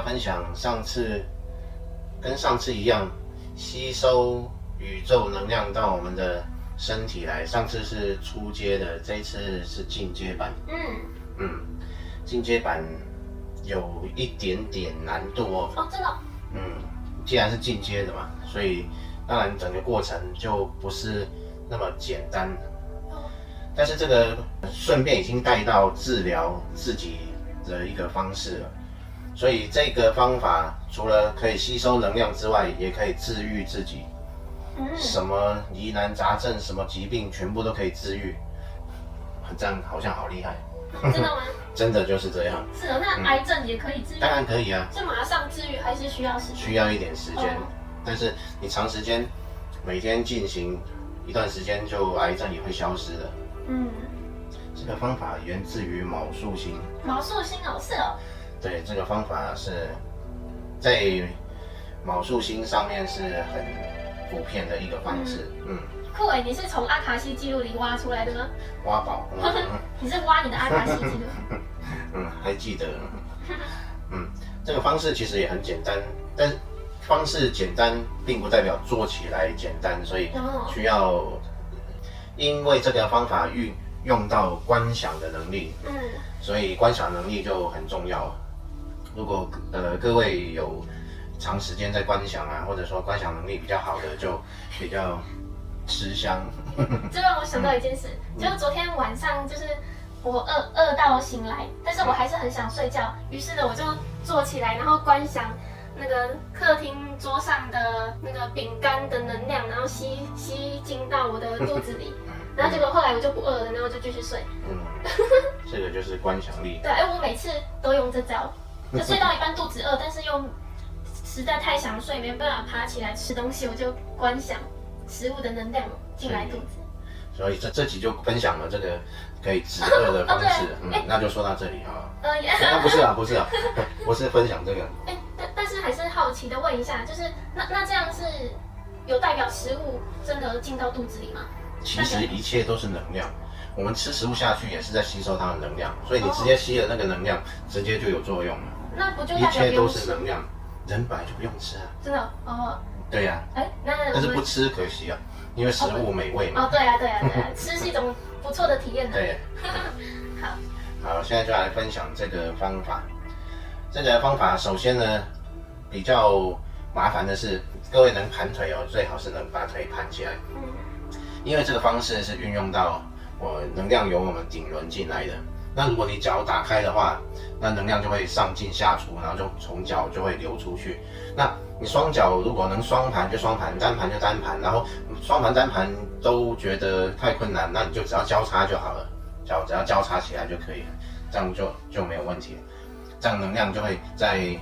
分享跟上次一样，吸收宇宙能量到我们的身体来。上次是初阶的，这一次是进阶版。进阶版有一点点难度哦。哦，真的哦？既然是进阶的嘛，所以当然整个过程就不是那么简单。但是这个顺便已经带到治疗自己的一个方式了，所以这个方法除了可以吸收能量之外，也可以治愈自己。什么疑难杂症、什么疾病，全部都可以治愈。这样好像好厉害。真的吗？真的就是这样。是的，那癌症也可以治愈？当然可以啊。是马上治愈还是需要时间？需要一点时间，但是你长时间每天进行一段时间，就癌症也会消失的。这个方法源自于昴宿星。昴宿星哦，是哦。对，这个方法是在昴宿星上面是很普遍的一个方式。酷诶，你是从阿卡西记录里挖出来的吗？挖宝。你是挖你的阿卡西记录？还记得。这个方式其实也很简单，但是方式简单并不代表做起来简单，所以需要因为这个方法运用到观想的能力，所以观想能力就很重要。如果各位有长时间在观想啊，或者说观想能力比较好的，就比较吃香。这让我想到一件事，就是昨天晚上就是我饿到醒来，但是我还是很想睡觉，于是呢我就坐起来，然后观想那个客厅桌上的那个饼干的能量，然后吸进到我的肚子里。然后结果后来我就不饿了，然后就继续睡。这个就是观想力。对，我每次都用这招，就睡到一半肚子饿，但是又实在太想睡，没办法爬起来吃东西，我就观想食物的能量进来肚子。所以这集就分享了这个可以止饿的方式。那就说到这里啊。不是啊，不是分享这个。但是还是好奇的问一下，就是那这样是有代表食物真的进到肚子里吗？其实一切都是能量，我们吃食物下去也是在吸收它的能量，所以你直接吸了那个能量，直接就有作用了。那不就一切都是能量，人本来就不用吃啊。真的哦。对呀。但是不吃可惜啊，因为食物美味嘛。对啊，吃是一种不错的体验的。对。好，现在就来分享这个方法。这个方法首先呢，比较麻烦的是，各位能盘腿哦，最好是能把腿盘起来。因为这个方式是运用到能量由我们顶轮进来的。那如果你脚打开的话，那能量就会上进下出，然后就从脚就会流出去。那你双脚如果能双盘就双盘，单盘就单盘，然后双盘单盘都觉得太困难，那你就只要交叉就好了，脚只要交叉起来就可以了，这样就没有问题了。这样能量就会在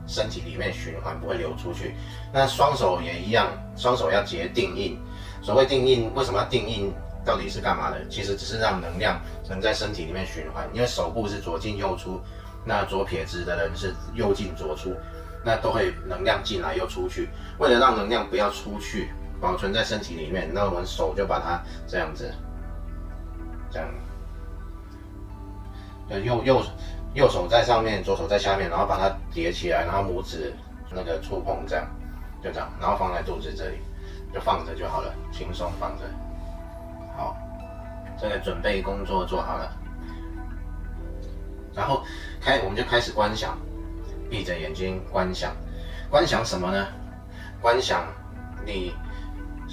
身体里面循环，不会流出去。那双手也一样，双手要结定印。所谓定印，为什么要定印？到底是干嘛的？其实只是让能量能在身体里面循环。因为手部是左进右出，那左撇子的人是右进左出，那都会能量进来又出去。为了让能量不要出去，保存在身体里面，那我们手就把它这样子，这样，右手在上面，左手在下面，然后把它叠起来，然后拇指那个触碰，这样，就这样，然后放在肚子这里。就放着就好了，轻松放着。好，这个准备工作做好了，然后我们就开始观想，闭着眼睛观想。观想什么呢？观想你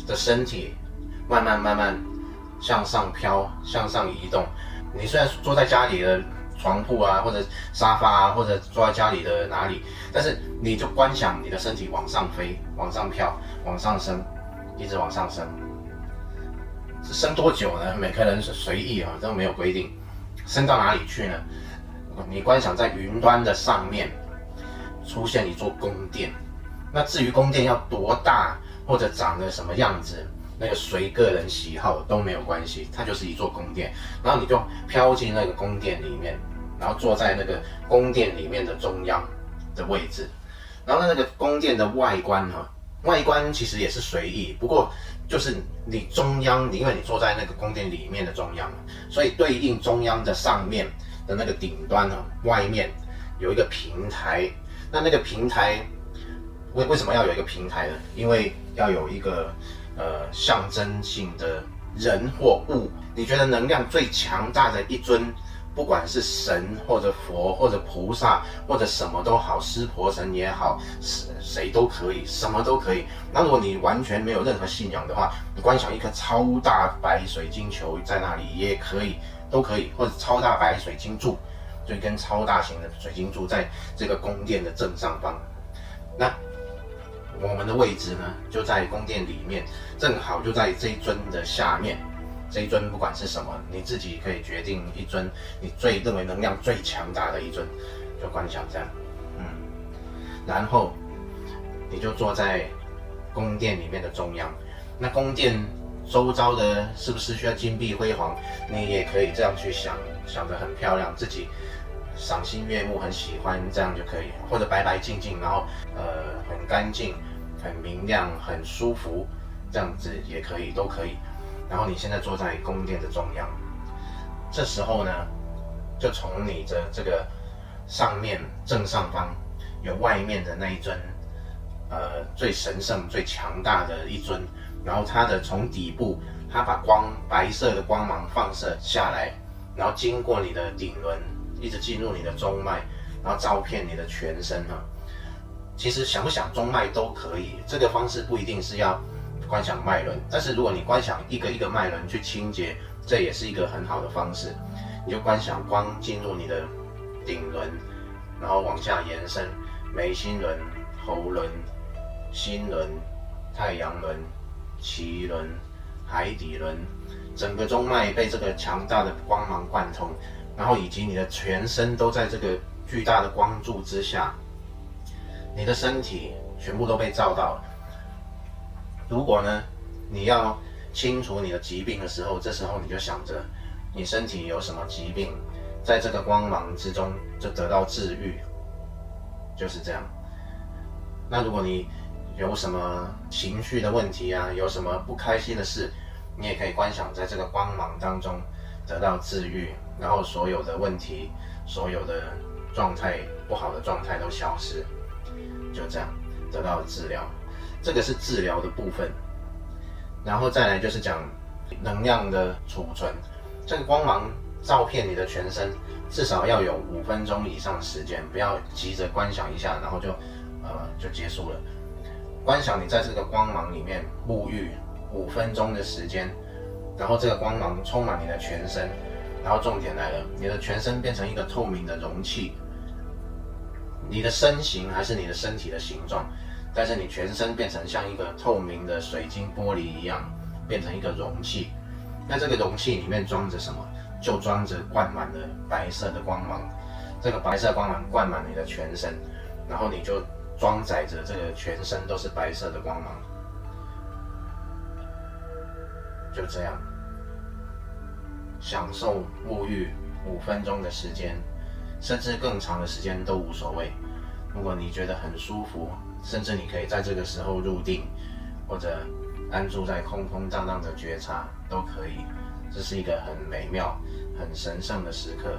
的身体慢慢向上飘，向上移动。你虽然坐在家里的床铺啊，或者沙发啊，或者坐在家里的哪里，但是你就观想你的身体往上飞，往上飘，往上升。一直往上升，升多久呢？每个人是随意啊，都没有规定。升到哪里去呢？你观想在云端的上面出现一座宫殿。那至于宫殿要多大或者长得什么样子，那个随个人喜好都没有关系，它就是一座宫殿。然后你就飘进那个宫殿里面，然后坐在那个宫殿里面的中央的位置。然后那个宫殿的外观外观其实也是随意，不过就是你中央，因为你坐在那个宫殿里面的中央，所以对应中央的上面的那个顶端外面有一个平台，那个平台为什么要有一个平台呢？因为要有一个象征性的人或物。你觉得能量最强大的一尊，不管是神或者佛或者菩萨或者什么都好，湿婆神也好，谁都可以，什么都可以。那如果你完全没有任何信仰的话，你观想一颗超大白水晶球在那里也可以，都可以，或者超大白水晶柱，就一根超大型的水晶柱在这个宫殿的正上方。那我们的位置呢，就在宫殿里面，正好就在这一尊的下面。这一尊不管是什么，你自己可以决定一尊你最认为能量最强大的一尊，就观想这样，然后你就坐在宫殿里面的中央。那宫殿周遭的是不是需要金碧辉煌？你也可以这样去想，想得很漂亮，自己赏心悦目，很喜欢，这样就可以，或者白白净净，然后很干净、很明亮、很舒服，这样子也可以，都可以。然后你现在坐在宫殿的中央，这时候呢，就从你的这个上面正上方有外面的那一尊，最神圣、最强大的一尊，然后它的从底部，它把白色的光芒放射下来，然后经过你的顶轮，一直进入你的中脉，然后照遍你的全身哈。其实想不想中脉都可以，这个方式不一定是要观想脉轮，但是如果你观想一个一个脉轮去清洁，这也是一个很好的方式。你就观想光进入你的顶轮，然后往下延伸，眉心轮、喉轮、心轮、太阳轮、脐轮、海底轮，整个中脉被这个强大的光芒贯通，然后以及你的全身都在这个巨大的光柱之下，你的身体全部都被照到了。如果呢，你要清除你的疾病的时候，这时候你就想着你身体有什么疾病，在这个光芒之中就得到治愈，就是这样。那如果你有什么情绪的问题啊，有什么不开心的事，你也可以观想在这个光芒当中得到治愈，然后所有的问题、所有的状态、不好的状态都消失，就这样得到治疗。这个是治疗的部分，然后再来就是讲能量的储存。这个光芒照遍你的全身，至少要有5分钟以上时间，不要急着观想一下，然后就结束了。观想你在这个光芒里面沐浴5分钟的时间，然后这个光芒充满你的全身，然后重点来了，你的全身变成一个透明的容器，你的身形还是你的身体的形状，但是你全身变成像一个透明的水晶玻璃一样，变成一个容器。那这个容器里面装着什么？就装着灌满了白色的光芒。这个白色光芒灌满你的全身，然后你就装载着这个全身都是白色的光芒。就这样，享受沐浴5分钟的时间，甚至更长的时间都无所谓。如果你觉得很舒服，甚至你可以在这个时候入定，或者安住在空空荡荡的觉察都可以。这是一个很美妙、很神圣的时刻。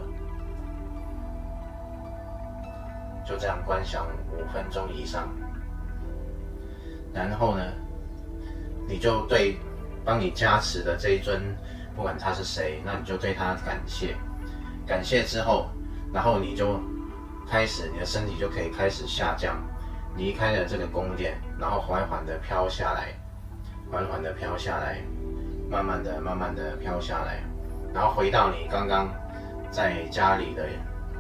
就这样观想5分钟以上，然后呢，你就对帮你加持的这一尊，不管他是谁，那你就对他感谢。感谢之后，然后你就开始，你的身体就可以开始下降，离开了这个宫殿，然后缓缓的飘下来，缓缓的飘下来，慢慢的、慢慢的飘下来，然后回到你刚刚在家里的，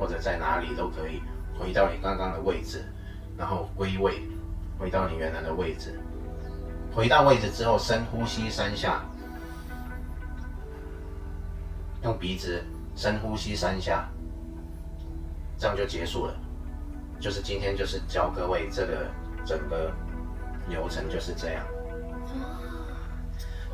或者在哪里都可以，回到你刚刚的位置，然后归位，回到你原来的位置。回到位置之后，深呼吸3下，用鼻子深呼吸3下，这样就结束了。就是今天就是教各位这个整个流程就是这样。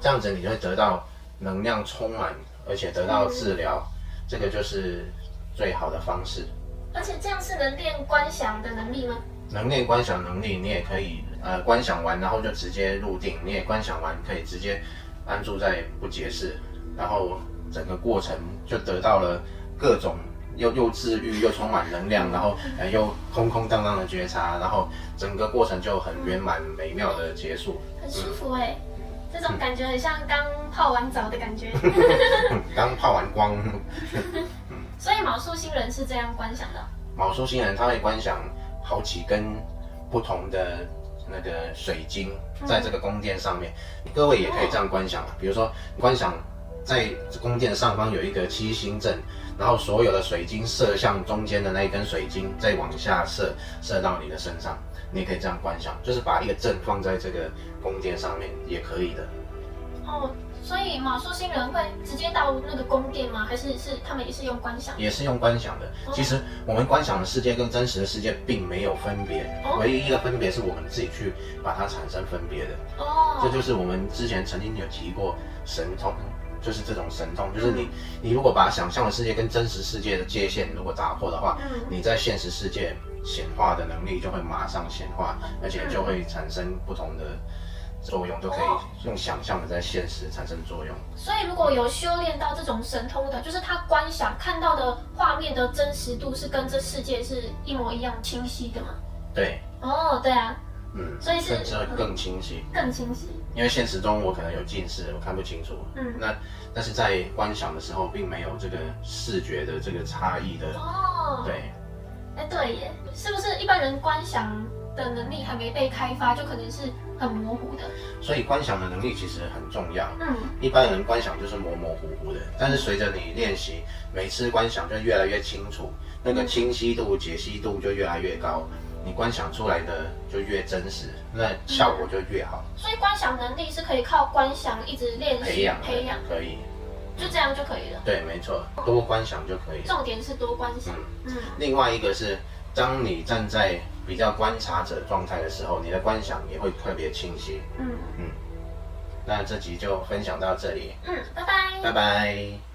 这样子你就会得到能量充满，而且得到治疗，这个就是最好的方式。而且这样是能练观想的能力吗？能练观想能力，你也可以观想完然后就直接入定，你也观想完可以直接安住在不解释，然后整个过程就得到了各种又治愈又充满能量，然后又空空荡荡的觉察，然后整个过程就很圆满美妙的结束，很舒服哎，这种感觉很像刚泡完澡的感觉，刚泡完光。所以卯宿星人是这样观想的。卯宿星人他会观想好几根不同的那个水晶在这个宫殿上面，各位也可以这样观想，比如说观想在宫殿上方有一个7星阵，然后所有的水晶射向中间的那一根水晶，再往下射到你的身上，你也可以这样观想，就是把一个阵放在这个宫殿上面也可以的。哦，所以卯宿星人会直接到那个宫殿吗？还是他们也是用观想？也是用观想的。其实我们观想的世界跟真实的世界并没有分别，唯一一个分别是我们自己去把它产生分别的。哦，这就是我们之前曾经有提过神通，就是这种神通，就是你如果把想象的世界跟真实世界的界限如果打破的话，你在现实世界显化的能力就会马上显化，而且就会产生不同的作用，都可以用想象的在现实产生作用。所以如果有修炼到这种神通的，就是他观想看到的画面的真实度是跟这世界是一模一样清晰的吗？对。哦，对啊。所以甚至会更清晰。更清晰。因为现实中我可能有近视，我看不清楚。但是在观想的时候，并没有这个视觉的这个差异的。哦。对。对耶，是不是一般人观想的能力还没被开发，就可能是很模糊的？所以观想的能力其实很重要。一般人观想就是模模糊糊的，但是随着你练习，每次观想就越来越清楚，那个清晰度、解析度就越来越高，你观想出来的就越真实，那效果就越好。所以观想能力是可以靠观想一直练习培养，可以。就这样就可以了。对，没错，多观想就可以。重点是多观想。另外一个是，当你站在比较观察者状态的时候，你的观想也会特别清晰。那这集就分享到这里。拜拜。拜拜。